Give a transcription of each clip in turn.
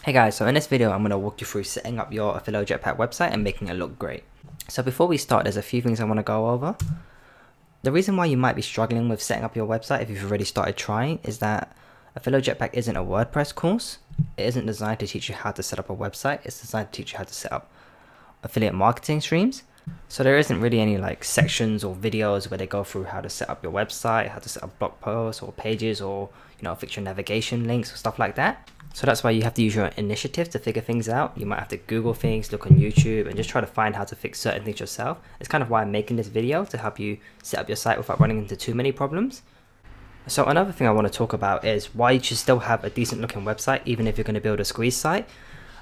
Hey guys, so in this video I'm going to walk you through setting up your AffiloJetPack website and making it look great. So before we start, there's a few things I want to go over. The reason why you might be struggling with setting up your website if you've already started trying is that AffiloJetPack isn't a WordPress course. It isn't designed to teach you how to set up a website. It's designed to teach you how to set up affiliate marketing streams. So there isn't really any like sections or videos where they go through how to set up your website, how to set up blog posts or pages, or fix your navigation links or stuff like that. So that's why you have to use your initiative to figure things out. You might have to Google things, look on YouTube, and just try to find how to fix certain things yourself. It's kind of why I'm making this video, to help you set up your site without running into too many problems. So another thing I want to talk about is why you should still have a decent looking website even if you're going to build a squeeze site.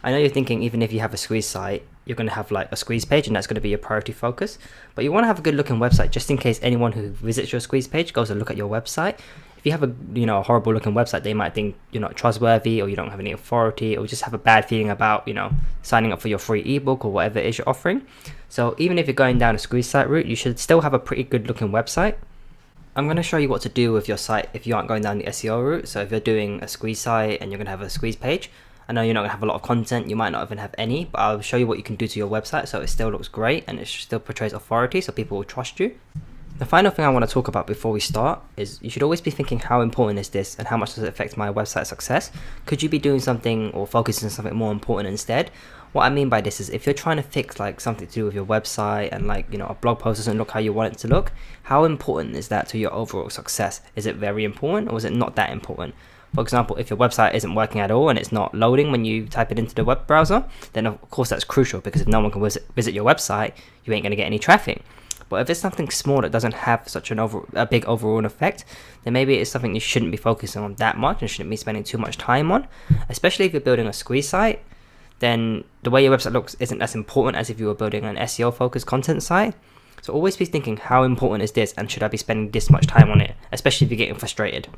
I know you're thinking even if you have a squeeze site, you're going to have like a squeeze page and that's going to be your priority focus. But you want to have a good looking website just in case anyone who visits your squeeze page goes to look at your website. If you have a horrible looking website, they might think you're not trustworthy, or you don't have any authority, or just have a bad feeling about signing up for your free ebook or whatever it is you're offering. So even if you're going down a squeeze site route, you should still have a pretty good looking website. I'm going to show you what to do with your site if you aren't going down the SEO route. So if you're doing a squeeze site and you're going to have a squeeze page, I know you're not going to have a lot of content, you might not even have any, but I'll show you what you can do to your website so it still looks great and it still portrays authority so people will trust you. The final thing I want to talk about before we start is you should always be thinking, how important is this and how much does it affect my website success? Could you be doing something or focusing on something more important instead? What I mean by this is if you're trying to fix like something to do with your website and a blog post doesn't look how you want it to look, how important is that to your overall success? Is it very important or is it not that important? For example, if your website isn't working at all and it's not loading when you type it into the web browser, then of course that's crucial, because if no one can visit your website, you ain't going to get any traffic. But if it's something small that doesn't have such a big overall effect, then maybe it's something you shouldn't be focusing on that much and shouldn't be spending too much time on. Especially if you're building a squeeze site, then the way your website looks isn't as important as if you were building an SEO focused content site. So always be thinking, how important is this and should I be spending this much time on it, especially if you're getting frustrated.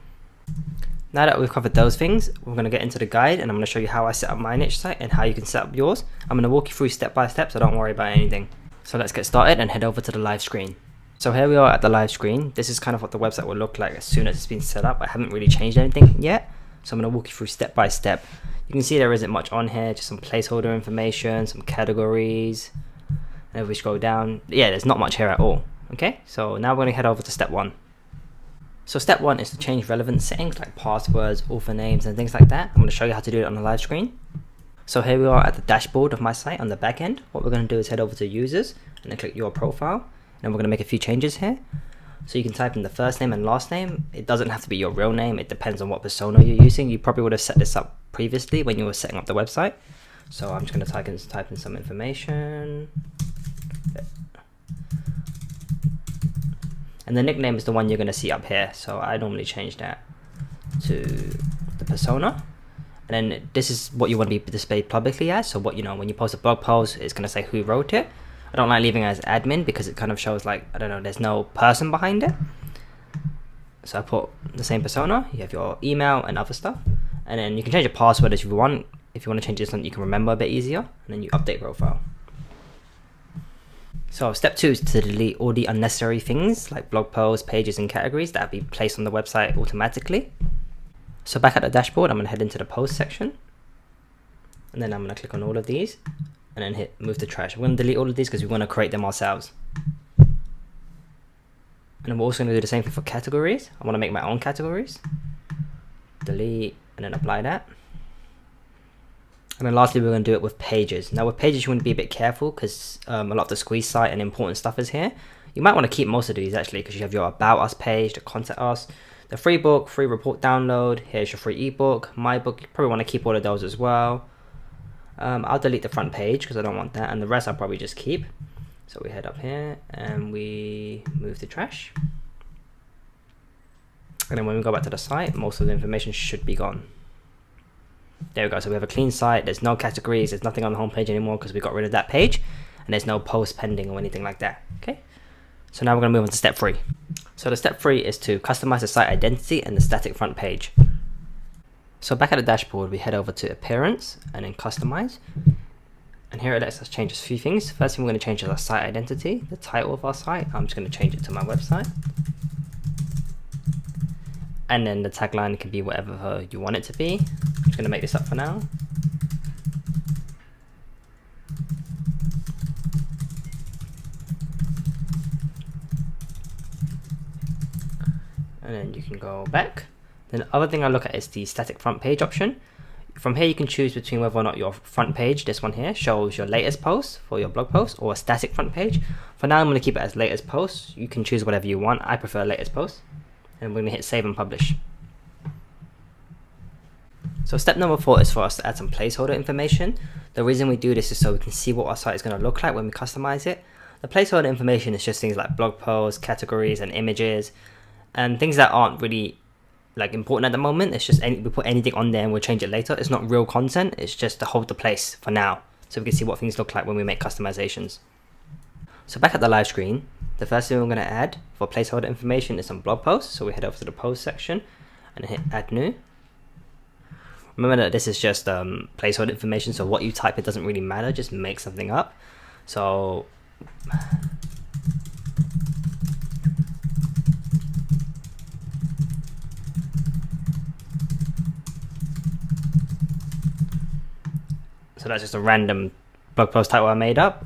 Now that we've covered those things, we're going to get into the guide and I'm going to show you how I set up my niche site and how you can set up yours. I'm going to walk you through step by step, so don't worry about anything. So let's get started and head over to the live screen. So here we are at the live screen. This is kind of what the website will look like as soon as it's been set up. I haven't really changed anything yet, so I'm going to walk you through step by step. You can see there isn't much on here, just some placeholder information, some categories. And if we scroll down, yeah, there's not much here at all. Okay, so now we're going to head over to step one. So step one is to change relevant settings like passwords, author names, and things like that. I'm going to show you how to do it on the live screen. So here we are at the dashboard of my site on the back end. What we're going to do is head over to users and then click your profile. And then we're going to make a few changes here. So you can type in the first name and last name. It doesn't have to be your real name. It depends on what persona you're using. You probably would have set this up previously when you were setting up the website. So I'm just going to type in some information. And the nickname is the one you're going to see up here. So I normally change that to the persona. And then this is what you want to be displayed publicly as. So when you post a blog post, it's going to say who wrote it. I don't like leaving it as admin because it kind of shows there's no person behind it. So I put the same persona. You have your email and other stuff. And then you can change your password if you want. If you want to change it to something you can remember a bit easier. And then you update profile. So step two is to delete all the unnecessary things like blog posts, pages, and categories that have been placed on the website automatically. So back at the dashboard, I'm going to head into the post section. And then I'm going to click on all of these and then hit move to trash. We're going to delete all of these because we want to create them ourselves. And then we're also going to do the same thing for categories. I want to make my own categories. Delete and then apply that. And then lastly, we're going to do it with pages. Now with pages, you want to be a bit careful because a lot of the squeeze site and important stuff is here. You might want to keep most of these actually, because you have your about us page, the contact us, the free book, free report download, here's your free ebook, my book. You probably want to keep all of those as well. I'll delete the front page because I don't want that, and the rest I'll probably just keep. So we head up here and we move to trash. And then when we go back to the site, most of the information should be gone. There we go, so we have a clean site, there's no categories, there's nothing on the home page anymore because we got rid of that page, and there's no post pending or anything like that. Okay, so now we're going to move on to step three. So the step three is to customize the site identity and the static front page. So back at the dashboard, we head over to appearance and then customize. And here it lets us change a few things. First thing we're going to change is our site identity, the title of our site. I'm just going to change it to my website. And then the tagline can be whatever you want it to be. I'm just going to make this up for now. and then you can go back. Then the other thing I look at is the static front page option. From here you can choose between whether or not your front page, this one here, shows your latest post for your blog post, or a static front page. For now I'm going to keep it as latest post. You can choose whatever you want. I prefer latest post. And we're going to hit save and publish. So step number 4 is for us to add some placeholder information. The reason we do this is so we can see what our site is going to look like when we customize it. The placeholder information is just things like blog posts, categories, and images, and things that aren't really like important at the moment. It's just we put anything on there and we'll change it later. It's not real content. It's just to hold the place for now, so we can see what things look like when we make customizations. So back at the live screen, the first thing we're going to add for placeholder information is some blog posts. So we head over to the post section and hit add new. Remember that this is just placeholder information, so what you type, it doesn't really matter, just make something up. So that's just a random blog post title I made up.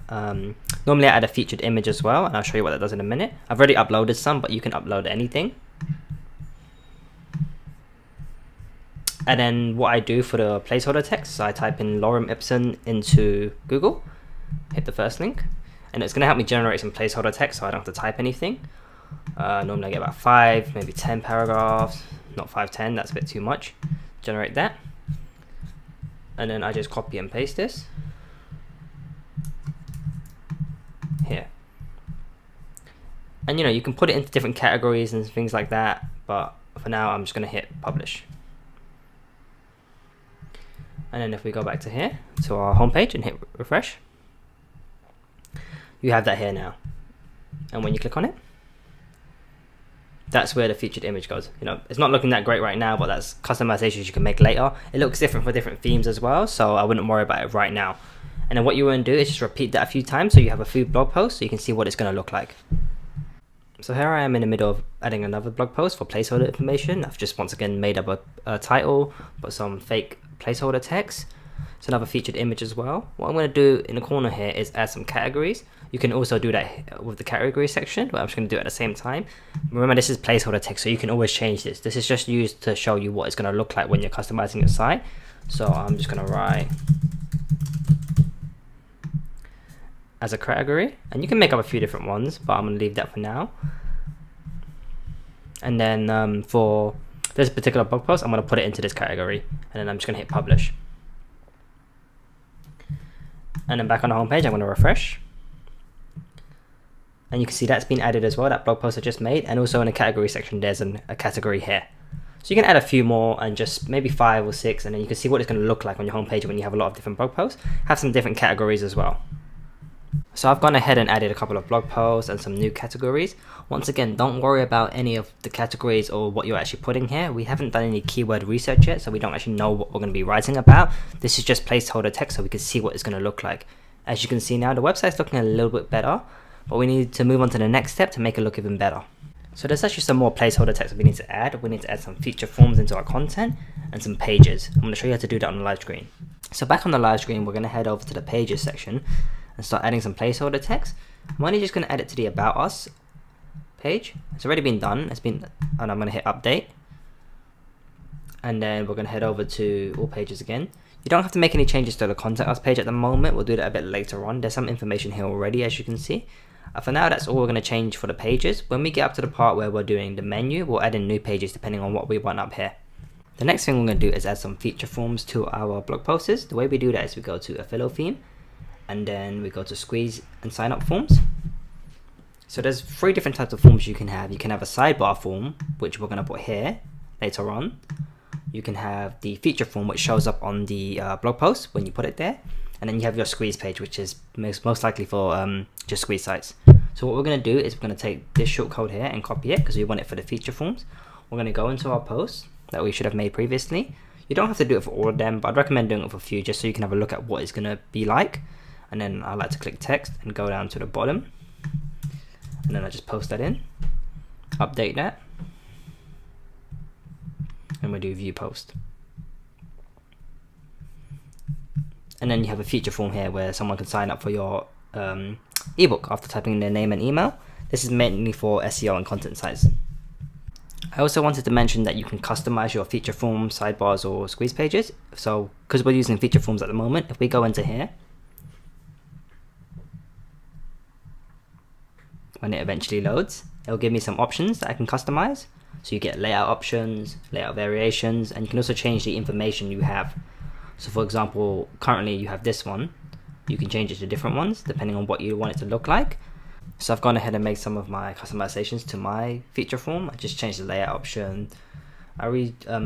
Normally I add a featured image as well, and I'll show you what that does in a minute. I've already uploaded some, but you can upload anything. And then what I do for the placeholder text, so I type in lorem ipsum into Google, hit the first link, and it's going to help me generate some placeholder text so I don't have to type anything. Normally I get about 5, maybe 10 paragraphs, not 5, 10, that's a bit too much. Generate that. And then I just copy and paste this here. And you can put it into different categories and things like that, but for now I'm just going to hit publish. And then if we go back to here, to our homepage, and hit refresh, you have that here now. And when you click on it, that's where the featured image goes. It's not looking that great right now, but that's customizations you can make later. It looks different for different themes as well, so I wouldn't worry about it right now. And then what you want to do is just repeat that a few times so you have a few blog posts so you can see what it's going to look like. So here I am in the middle of adding another blog post for placeholder information. I've just once again made up a title, but some fake placeholder text. It's another featured image as well. What I'm going to do in the corner here is add some categories. You can also do that with the category section, but I'm just going to do it at the same time. Remember, this is placeholder text, so you can always change this. This is just used to show you what it's going to look like when you're customizing your site. So I'm just going to write as a category, and you can make up a few different ones, but I'm going to leave that for now. And then for this particular blog post, I'm going to put it into this category, and then I'm just going to hit publish. And then back on the home page, I'm going to refresh, and you can see that's been added as well, that blog post I just made. And also in the category section, there's a category here, so you can add a few more, and just maybe 5 or 6, and then you can see what it's going to look like on your home page when you have a lot of different blog posts. Have some different categories as well. So I've gone ahead and added a couple of blog posts and some new categories. Once again, don't worry about any of the categories or what you're actually putting here. We haven't done any keyword research yet, so we don't actually know what we're going to be writing about. This is just placeholder text so we can see what it's going to look like. As you can see now, the website's looking a little bit better, but we need to move on to the next step to make it look even better. So there's actually some more placeholder text we need to add. We need to add some feature forms into our content and some pages. I'm going to show you how to do that on the live screen. So back on the live screen, we're going to head over to the pages section and start adding some placeholder text. I'm only just going to add it to the About Us page. It's already been done. And I'm going to hit update. And then we're going to head over to all pages again. You don't have to make any changes to the Contact Us page at the moment. We'll do that a bit later on. There's some information here already, as you can see. For now, that's all we're going to change for the pages. When we get up to the part where we're doing the menu, we'll add in new pages depending on what we want up here. The next thing we're going to do is add some feature forms to our blog posts. The way we do that is we go to Affilo theme, and then we go to squeeze and sign up forms. So there's 3 different types of forms you can have. You can have a sidebar form, which we're going to put here later on. You can have the feature form, which shows up on the blog post when you put it there. And then you have your squeeze page, which is most likely for just squeeze sites. So what we're going to do is we're going to take this shortcode here and copy it because we want it for the feature forms. We're going to go into our post that we should have made previously. You don't have to do it for all of them, but I'd recommend doing it for a few just so you can have a look at what it's going to be like. And then I like to click text and go down to the bottom, and then I just post that in, update that, and we do view post. And then you have a feature form here where someone can sign up for your ebook after typing in their name and email. This is mainly for SEO and content sites. I also wanted to mention that you can customize your feature forms, sidebars, or squeeze pages. So because we're using feature forms at the moment, if we go into here, when it eventually loads, it'll give me some options that I can customize. So you get layout options, layout variations, and you can also change the information you have. So for example, currently you have this one. You can change it to different ones depending on what you want it to look like. So I've gone ahead and made some of my customizations to my feature form. I just changed the layout option. I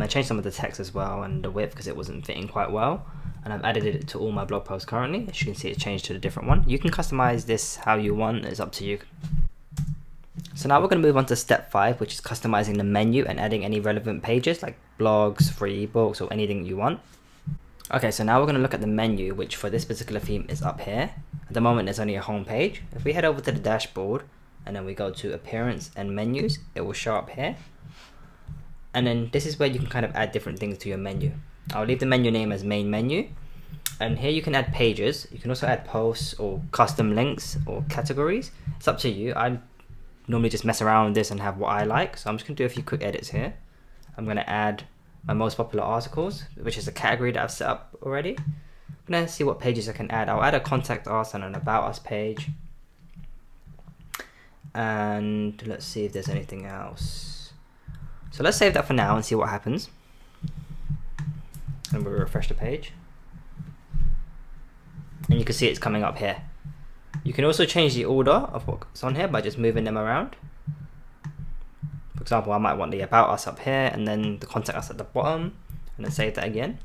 changed some of the text as well and the width because it wasn't fitting quite well. And I've added it to all my blog posts currently. As you can see, it's changed to a different one. You can customize this how you want. It's up to you. So now we're going to move on to step 5, which is customizing the menu and adding any relevant pages like blogs, free ebooks, or anything you want. Okay, so now we're going to look at the menu, which for this particular theme is up here. At the moment, there's only a home page. If we head over to the dashboard and then we go to appearance and menus, it will show up here. And then this is where you can kind of add different things to your menu. I'll leave the menu name as main menu. And here you can add pages. You can also add posts or custom links or categories. It's up to you. I normally just mess around with this and have what I like. So I'm just going to do a few quick edits here. I'm going to add my most popular articles, which is a category that I've set up already. I'm going to see what pages I can add. I'll add a contact us and an about us page. And let's see if there's anything else. So let's save that for now and see what happens. And we'll refresh the page. And you can see it's coming up here. You can also change the order of what's on here by just moving them around. For example, I might want the about us up here and then the contact us at the bottom, and then save that again.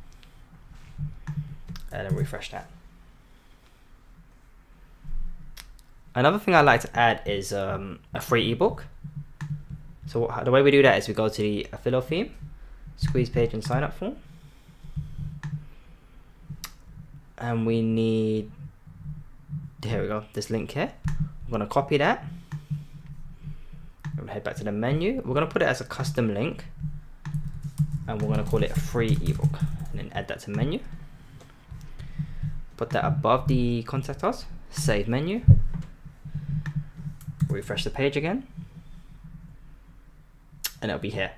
And then refresh that. Another thing I like to add is a free ebook. So the way we do that is we go to the Affilo theme, squeeze page and sign up form. And we need, here we go, this link here. I'm going to copy that. I'm going to head back to the menu. We're going to put it as a custom link. And we're going to call it a free ebook. And then add that to menu. Put that above the contact us. Save menu. Refresh the page again. And it'll be here.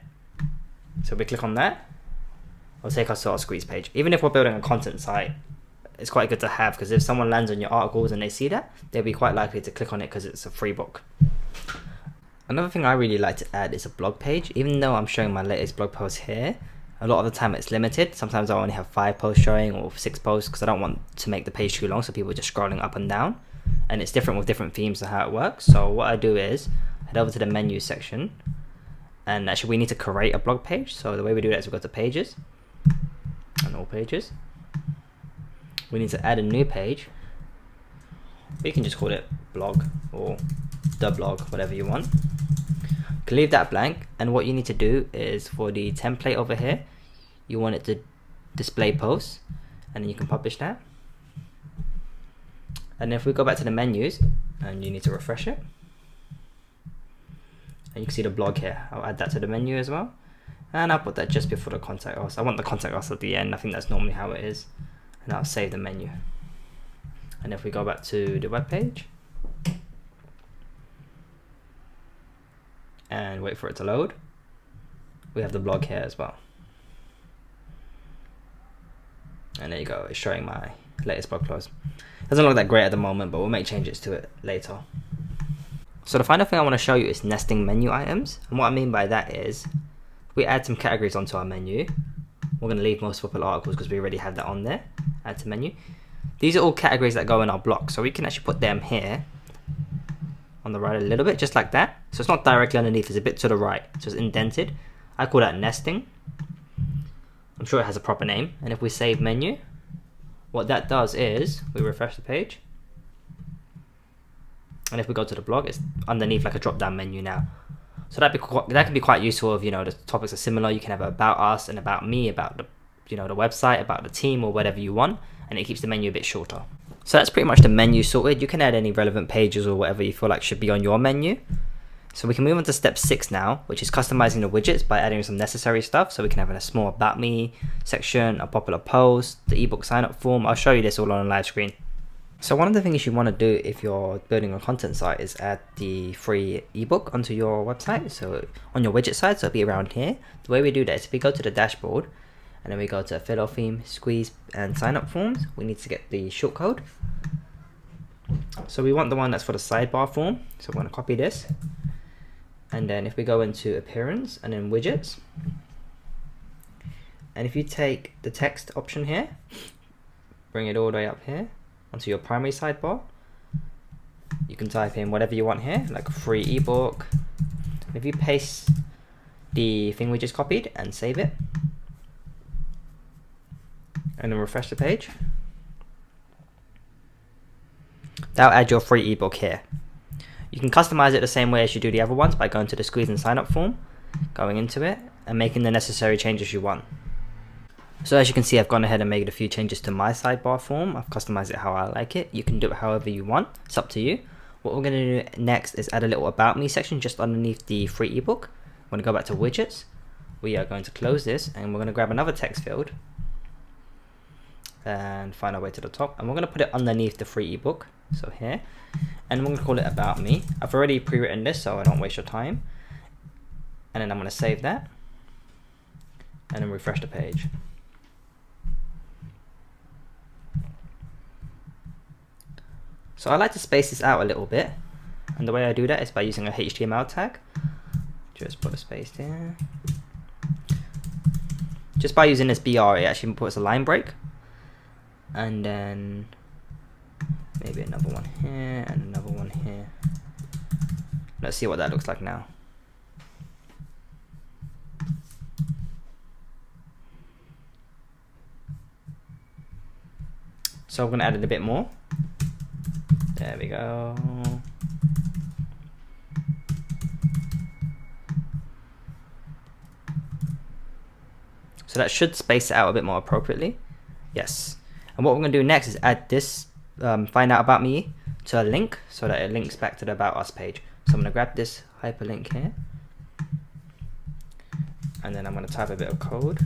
So we click on that. It'll take us to our squeeze page. Even if we're building a content site, it's quite good to have, because if someone lands on your articles and they see that, they'll be quite likely to click on it because it's a free book. Another thing I really like to add is a blog page. Even though I'm showing my latest blog post here, a lot of the time it's limited. Sometimes I only have 5 posts showing or 6 posts because I don't want to make the page too long so people are just scrolling up and down. And it's different with different themes and how it works. So what I do is head over to the menu section, and actually we need to create a blog page. So the way we do that is we go to pages and all pages. We need to add a new page. You can just call it blog or the blog, whatever you want. You can leave that blank, and what you need to do is for the template over here, you want it to display posts, and then you can publish that. And if we go back to the menus, and you need to refresh it, and you can see the blog here. I'll add that to the menu as well, and I'll put that just before the contact us. I want the contact us at the end. I think that's normally how it is. And I'll save the menu. And if we go back to the web page and wait for it to load, we have the blog here as well. And there you go, it's showing my latest blog post. Doesn't look that great at the moment, but we'll make changes to it later. So the final thing I want to show you is nesting menu items. And what I mean by that is, we add some categories onto our menu. We're going to leave most popular articles because we already have that on there. Add to menu. These are all categories that go in our block, so we can actually put them here on the right a little bit, just like that. So it's not directly underneath, it's a bit to the right, so it's indented. I call that nesting. I'm sure it has a proper name. And if we save menu, what that does is we refresh the page, and if we go to the blog, it's underneath like a drop down menu now. So that can be quite useful if, you know, the topics are similar. You can have about us and about me, about the, you know, the website, about the team, or whatever you want, and it keeps the menu a bit shorter. So that's pretty much the menu sorted. You can add any relevant pages or whatever you feel like should be on your menu. So we can move on to step 6 now, which is customizing the widgets by adding some necessary stuff. So we can have a small about me section, a popular post, the ebook sign up form. I'll show you this all on a live screen. So one of the things you want to do if you're building a content site is add the free ebook onto your website. So on your widget side, so it'll be around here. The way we do that is if we go to the dashboard and then we go to Affilo theme, squeeze and sign up forms, we need to get the shortcode. So we want the one that's for the sidebar form. So we're going to copy this. And then if we go into appearance and then widgets, and if you take the text option here, bring it all the way up here onto your primary sidebar, you can type in whatever you want here, like a free ebook. If you paste the thing we just copied and save it, and then refresh the page, that'll add your free ebook here. You can customize it the same way as you do the other ones by going to the squeeze and sign up form, going into it and making the necessary changes you want. So as you can see, I've gone ahead and made a few changes to my sidebar form. I've customized it how I like it. You can do it however you want. It's up to you. What we're going to do next is add a little about me section just underneath the free ebook. I'm going to go back to widgets. We are going to close this and we're going to grab another text field and find our way to the top. And we're going to put it underneath the free ebook. So here. And we're going to call it about me. I've already pre-written this so I don't waste your time. And then I'm going to save that. And then refresh the page. So I like to space this out a little bit, and the way I do that is by using a HTML tag. Just put a space there. Just by using this BR, it actually puts a line break, and then maybe another one here and another one here. Let's see what that looks like now. So I'm going to add it a bit more. There we go. So that should space it out a bit more appropriately. Yes. And what we're going to do next is add this find out about me to a link so that it links back to the about us page. So I'm going to grab this hyperlink here. And then I'm going to type a bit of code.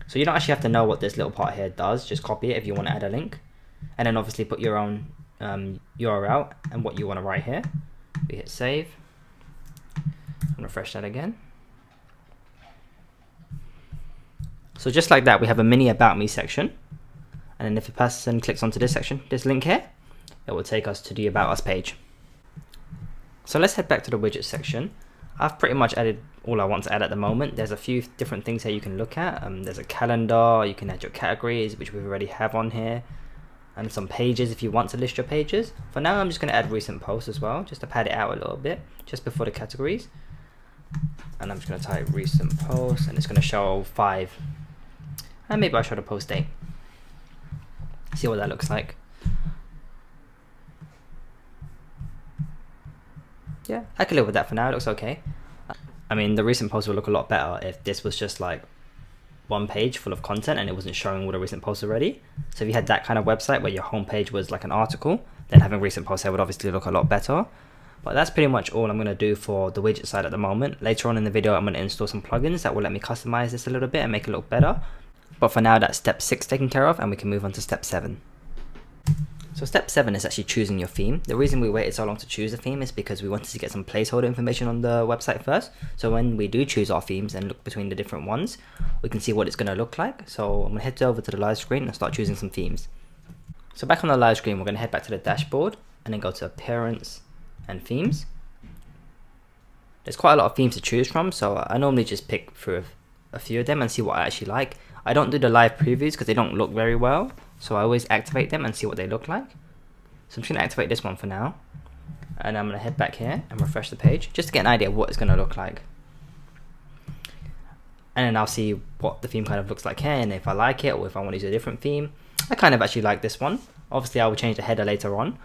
So you don't actually have to know what this little part here does, just copy it if you want to add a link. And then obviously put your own URL and what you want to write here. We hit save, and refresh that again. So just like that, we have a mini about me section. And then if a person clicks onto this section, this link here, it will take us to the about us page. So let's head back to the widget section. I've pretty much added all I want to add at the moment. There's a few different things here you can look at. There's a calendar, you can add your categories, which we already have on here, and some pages if you want to list your pages. For now, I'm just going to add recent posts as well, just to pad it out a little bit, just before the categories. And I'm just going to type recent posts, and it's going to show 5. And maybe I'll show the post date. See what that looks like. Yeah, I can live with that for now. It looks okay. I mean, the recent posts will look a lot better if this was just like one page full of content and it wasn't showing all the recent posts already. So if you had that kind of website where your homepage was like an article, then having recent posts there would obviously look a lot better. But that's pretty much all I'm going to do for the widget side at the moment. Later on in the video, I'm going to install some plugins that will let me customize this a little bit and make it look better. But for now, that's step 6 taken care of, and we can move on to step 7. So step 7 is actually choosing your theme. The reason we waited so long to choose a theme is because we wanted to get some placeholder information on the website first. So when we do choose our themes and look between the different ones, we can see what it's going to look like. So I'm going to head over to the live screen and start choosing some themes. So back on the live screen, we're going to head back to the dashboard and then go to appearance and themes. There's quite a lot of themes to choose from, so I normally just pick through a few of them and see what I actually like. I don't do the live previews because they don't look very well. So I always activate them and see what they look like. So I'm just going to activate this one for now. And I'm going to head back here and refresh the page just to get an idea of what it's going to look like. And then I'll see what the theme kind of looks like here, and if I like it or if I want to use a different theme. I kind of actually like this one. Obviously I will change the header later on.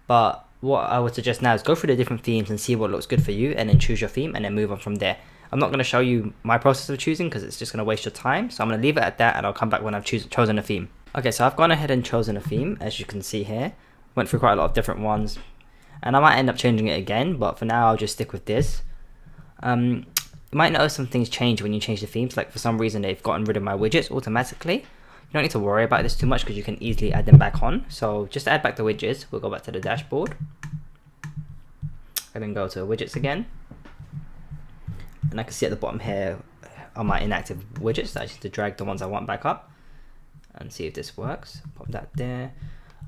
But what I would suggest now is go through the different themes and see what looks good for you, and then choose your theme and then move on from there. I'm not going to show you my process of choosing because it's just going to waste your time. So I'm going to leave it at that, and I'll come back when I've chosen a theme. Okay, so I've gone ahead and chosen a theme, as you can see here. Went through quite a lot of different ones, and I might end up changing it again, but for now I'll just stick with this. You might notice some things change when you change the themes, like for some reason they've gotten rid of my widgets automatically. You don't need to worry about this too much because you can easily add them back on. So just to add back the widgets, we'll go back to the dashboard and then go to widgets again. And I can see at the bottom here on my inactive widgets that I just need to drag the ones I want back up and see if this works. Pop that there.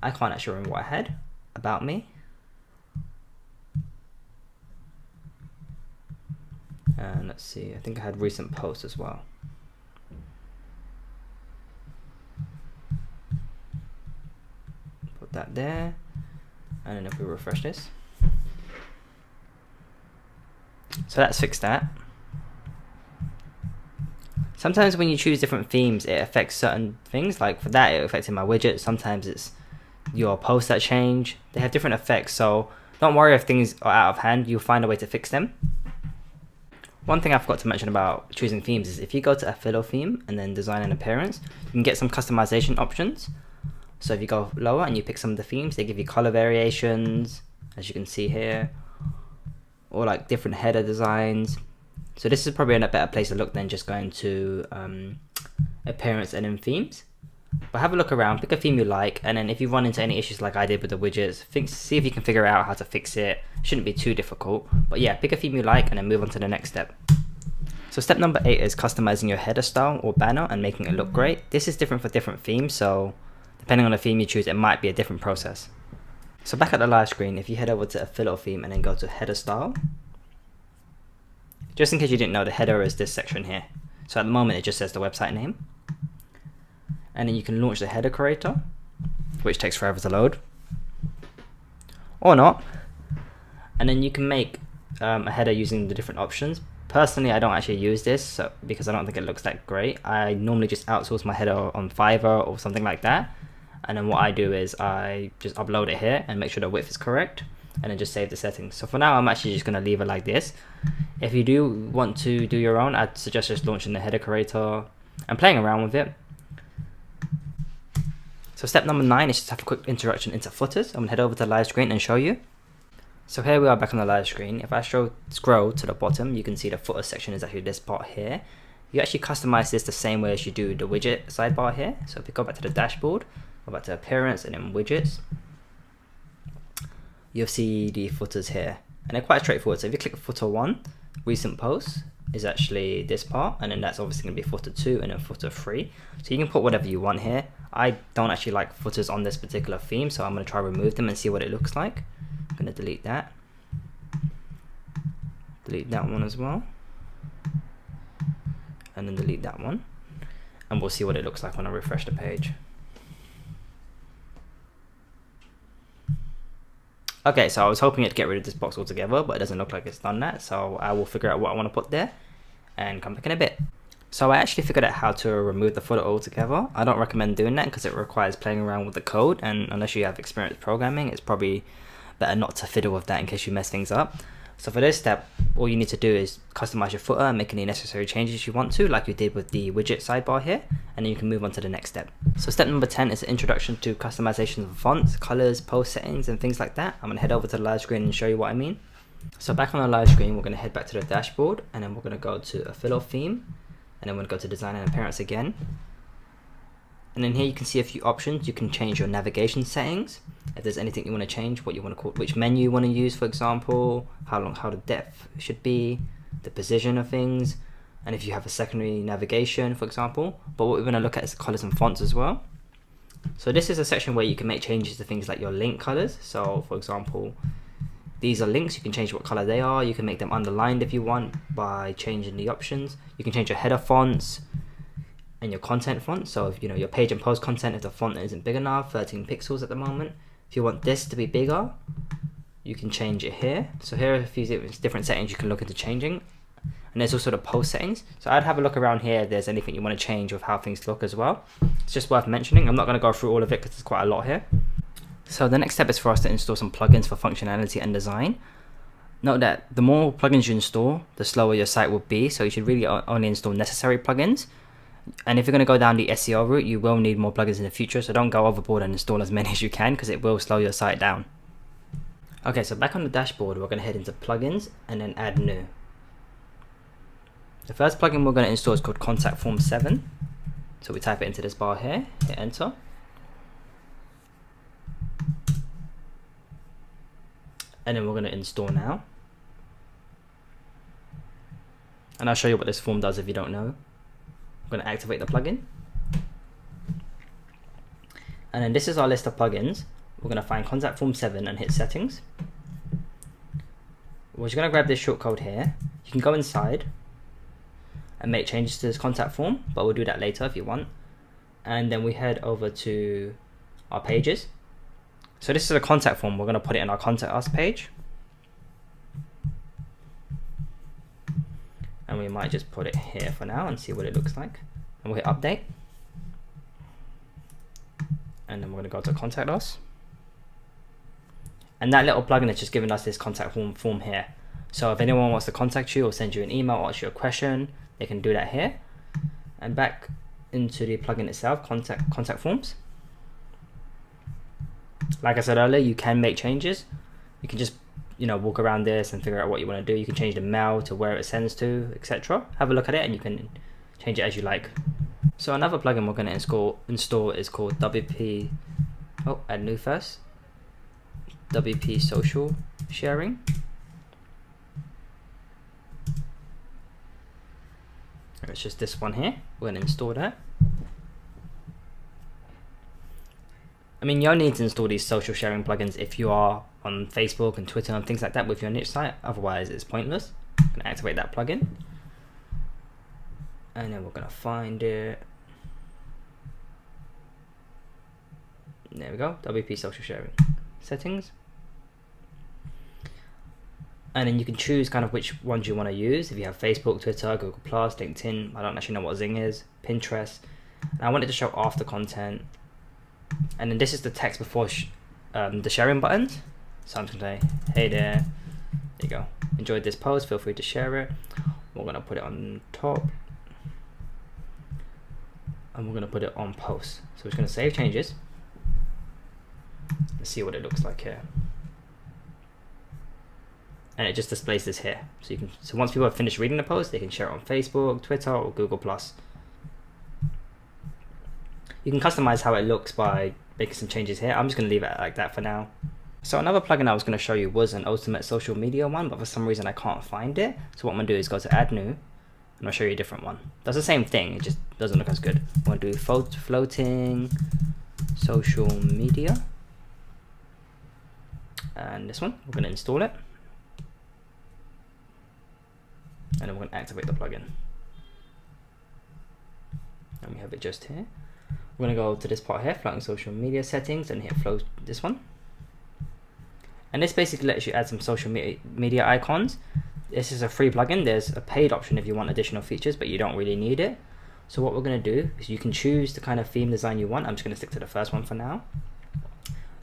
I can't actually remember what I had. About me. And let's see, I think I had recent posts as well. Put that there. And then if we refresh this. So that's fixed that. Sometimes when you choose different themes, it affects certain things. Like for that, it affected my widget. Sometimes it's your posts that change. They have different effects. So don't worry if things are out of hand. You'll find a way to fix them. One thing I forgot to mention about choosing themes is if you go to Affilo theme and then design and appearance, you can get some customization options. So if you go lower and you pick some of the themes, they give you color variations, as you can see here, or like different header designs. So this is probably a better place to look than just going to appearance and then themes. But have a look around, pick a theme you like, and then if you run into any issues like I did with the widgets, see if you can figure out how to fix it. Shouldn't be too difficult. But yeah, pick a theme you like and then move on to the next step. So step number 8 is customizing your header style or banner and making it look great. This is different for different themes, so depending on the theme you choose, it might be a different process. So back at the live screen, if you head over to Affilo theme and then go to header style, just in case you didn't know, the header is this section here. So at the moment it just says the website name. And then you can launch the header creator, which takes forever to load. Or not. And then you can make a header using the different options. Personally, I don't actually use this because I don't think it looks that great. I normally just outsource my header on Fiverr or something like that. And then what I do is I just upload it here and make sure the width is correct. And then just save the settings. So for now, I'm actually just going to leave it like this. If you do want to do your own, I'd suggest just launching the header creator and playing around with it. So step number 9 is just have a quick introduction into footers. I'm going to head over to the live screen and show you. So here we are back on the live screen. If I scroll to the bottom, you can see the footer section is actually this part here. You actually customize this the same way as you do the widget sidebar here. So if you go back to the dashboard, go back to appearance and then widgets, you'll see the footers here. And they're quite straightforward. So if you click footer 1, recent posts is actually this part, and then that's obviously going to be footer 2 and then footer 3. So you can put whatever you want here. I don't actually like footers on this particular theme, so I'm going to try remove them and see what it looks like. I'm going to delete that. Delete that one as well. And then delete that one. And we'll see what it looks like when I refresh the page. Okay, so I was hoping it'd get rid of this box altogether, but it doesn't look like it's done that. So I will figure out what I want to put there and come back in a bit. So I actually figured out how to remove the footer altogether. I don't recommend doing that because it requires playing around with the code, and unless you have experience programming, it's probably better not to fiddle with that in case you mess things up. So for this step, all you need to do is customize your footer and make any necessary changes you want to, like you did with the widget sidebar here, and then you can move on to the next step. So step number 10 is an introduction to customization of fonts, colors, post settings, and things like that. I'm going to head over to the live screen and show you what I mean. So back on the live screen, we're going to head back to the dashboard, and then we're going to go to Affilo theme, and then we're going to go to design and appearance again. And then here you can see a few options. You can change your navigation settings. If there's anything you want to change, what you want to call, which menu you want to use, for example, how the depth should be, the position of things, and if you have a secondary navigation, for example. But what we're going to look at is colors and fonts as well. So this is a section where you can make changes to things like your link colors. So for example, these are links. You can change what color they are. You can make them underlined if you want by changing the options. You can change your header fonts and your content font. So if your page and post content, if the font isn't big enough, 13 pixels at the moment, if you want this to be bigger, you can change it here. So here are a few different settings you can look into changing. And there's also the post settings. So I'd have a look around here if there's anything you want to change with how things look as well. It's just worth mentioning. I'm not going to go through all of it because there's quite a lot here. So the next step is for us to install some plugins for functionality and design. Note that the more plugins you install, the slower your site will be. So you should really only install necessary plugins. And if you're going to go down the SEO route, you will need more plugins in the future. So don't go overboard and install as many as you can because it will slow your site down. Okay, so back on the dashboard, we're going to head into plugins and then add new. The first plugin we're going to install is called Contact Form 7. So we type it into this bar here, hit enter. And then we're going to install now. And I'll show you what this form does if you don't know. I'm going to activate the plugin. And then this is our list of plugins. We're going to find Contact Form 7 and hit settings. We're just going to grab this shortcode here. You can go inside and make changes to this contact form, but we'll do that later if you want. And then we head over to our pages. So this is a contact form. We're going to put it in our Contact Us page. And we might just put it here for now and see what it looks like. And we'll hit update. And then we're going to go to Contact Us. And that little plugin is just giving us this contact form here. So if anyone wants to contact you or send you an email or ask you a question, they can do that here. And back into the plugin itself, contact forms. Like I said earlier, you can make changes. You can just walk around this and figure out what you want to do. You can change the mail to where it sends to, etc. Have a look at it and you can change it as you like. So another plugin we're going to install is called WP. Oh, add new first. WP Social Sharing. It's just this one here. We're going to install that. I mean, you only need to install these social sharing plugins if you are on Facebook and Twitter and things like that with your niche site. Otherwise, it's pointless. I'm going to activate that plugin. And then we're going to find it. There we go. WP Social Sharing. Settings. And then you can choose kind of which ones you want to use. If you have Facebook, Twitter, Google+, LinkedIn, I don't actually know what Zing is, Pinterest. And I want it to show after content. And then this is the text before the sharing buttons. So I'm just going to say, hey there you go. Enjoyed this post, feel free to share it. We're going to put it on top. And we're going to put it on post. So we're just going to save changes. Let's see what it looks like here. And it just displays this here. So once people have finished reading the post, they can share it on Facebook, Twitter, or Google+. You can customize how it looks by making some changes here. I'm just going to leave it like that for now. So another plugin I was going to show you was an ultimate social media one, but for some reason I can't find it. So what I'm going to do is go to add new, and I'll show you a different one. Does the same thing, it just doesn't look as good. I'm going to do floating social media. And this one, we're going to install it. And then we're going to activate the plugin. And we have it just here. We're going to go to this part here, floating social media settings, and hit float this one. And this basically lets you add some social media icons. This is a free plugin. There's a paid option if you want additional features, but you don't really need it. So what we're going to do is you can choose the kind of theme design you want. I'm just going to stick to the first one for now.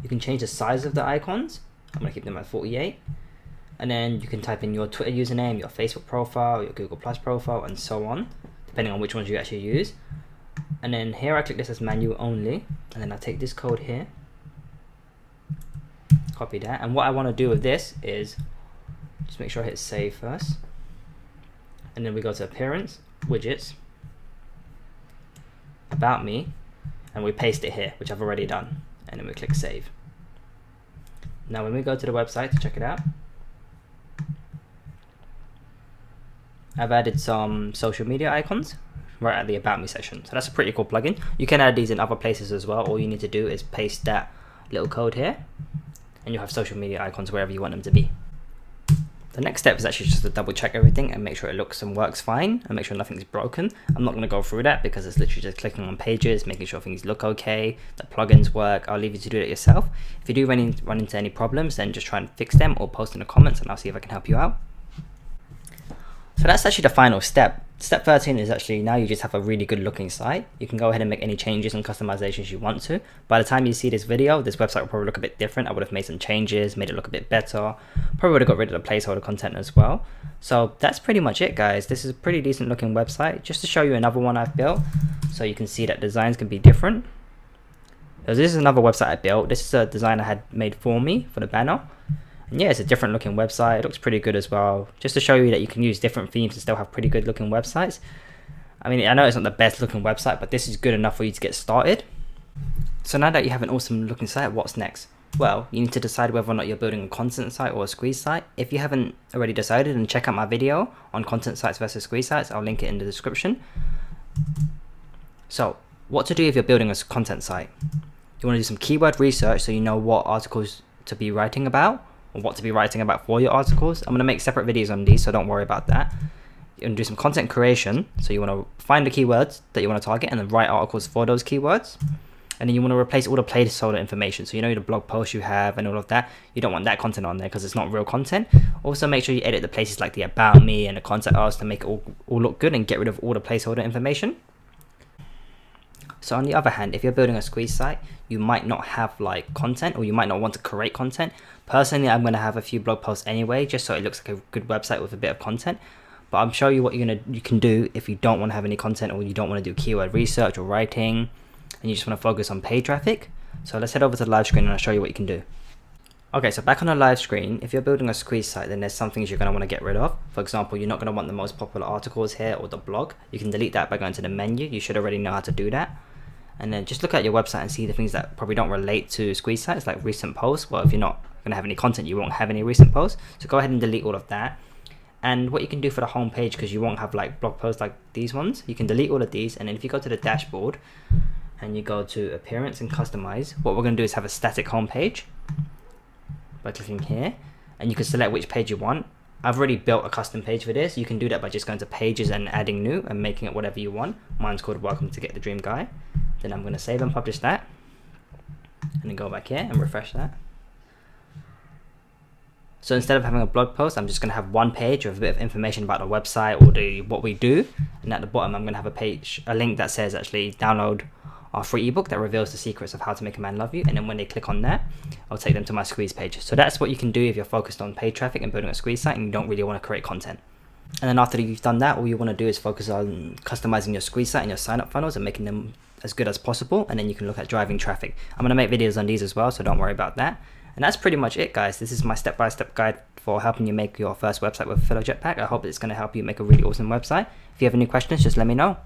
You can change the size of the icons. I'm going to keep them at 48. And then you can type in your Twitter username, your Facebook profile, your Google+ profile, and so on, depending on which ones you actually use. And then here I click this as manual only, and then I take this code here, copy that, and what I want to do with this is just make sure I hit save first, and then we go to appearance, widgets, about me, and we paste it here, which I've already done, and then we click save. Now when we go to the website to check it out, I've added some social media icons right at the About Me section. So that's a pretty cool plugin. You can add these in other places as well. All you need to do is paste that little code here, and you'll have social media icons wherever you want them to be. The next step is actually just to double check everything and make sure it looks and works fine, and make sure nothing's broken. I'm not going to go through that because it's literally just clicking on pages, making sure things look okay, the plugins work. I'll leave you to do it yourself. If you do run into any problems, then just try and fix them or post in the comments, and I'll see if I can help you out. So that's actually the final step. Step 13 is actually now you just have a really good looking site. You can go ahead and make any changes and customizations you want to. By the time you see this video, this website will probably look a bit different. I would have made some changes, made it look a bit better. Probably would have got rid of the placeholder content as well. So that's pretty much it, guys. This is a pretty decent looking website. Just to show you another one I've built, so you can see that designs can be different. So this is another website I built. This is a design I had made for me for the banner. And yeah, it's a different looking website. It looks pretty good as well, just to show you that you can use different themes and still have pretty good looking websites. I mean, I know it's not the best looking website, but this is good enough for you to get started. So now that you have an awesome looking site, what's next? Well, you need to decide whether or not you're building a content site or a squeeze site. If you haven't already decided, then check out my video on content sites versus squeeze sites. I'll link it in the description. So what to do if you're building a content site? You want to do some keyword research so you know what articles to be writing about or what to be writing about for your articles. I'm going to make separate videos on these, so don't worry about that. You're going to do some content creation, so you want to find the keywords that you want to target and then write articles for those keywords. And then you want to replace all the placeholder information, so you know the blog posts you have and all of that. You don't want that content on there because it's not real content. Also make sure you edit the places like the about me and the contact us to make it all look good, and get rid of all the placeholder information. So on the other hand, if you're building a squeeze site, you might not have like content, or you might not want to create content. Personally, I'm going to have a few blog posts anyway, just so it looks like a good website with a bit of content. But I'm showing you what you can do if you don't want to have any content, or you don't want to do keyword research or writing, and you just want to focus on paid traffic. So let's head over to the live screen and I'll show you what you can do. Okay, so back on the live screen, if you're building a squeeze site, then there's some things you're going to want to get rid of. For example, you're not going to want the most popular articles here or the blog. You can delete that by going to the menu. You should already know how to do that. And then just look at your website and see the things that probably don't relate to squeeze sites, like recent posts. Well, if you're not going to have any content, you won't have any recent posts. So go ahead and delete all of that. And what you can do for the home page, because you won't have like blog posts like these ones, you can delete all of these. And then if you go to the dashboard and you go to appearance and customize, what we're going to do is have a static home page by clicking here, and you can select which page you want. I've already built a custom page for this. You can do that by just going to pages and adding new and making it whatever you want. Mine's called Welcome to Get the Dream Guy. Then I'm going to save and publish that, and then go back here and refresh that. So instead of having a blog post, I'm just going to have one page with a bit of information about the website or what we do. And at the bottom, I'm going to have a link that says actually download our free ebook that reveals the secrets of how to make a man love you. And then when they click on that, I'll take them to my squeeze page. So that's what you can do if you're focused on paid traffic and building a squeeze site and you don't really want to create content. And then after you've done that, all you want to do is focus on customizing your squeeze site and your sign up funnels and making them as good as possible. And then you can look at driving traffic. I'm going to make videos on these as well, so don't worry about that. And that's pretty much it, guys. This is my step-by-step guide for helping you make your first website with AffiloJetPack. I hope it's going to help you make a really awesome website. If you have any questions, just let me know.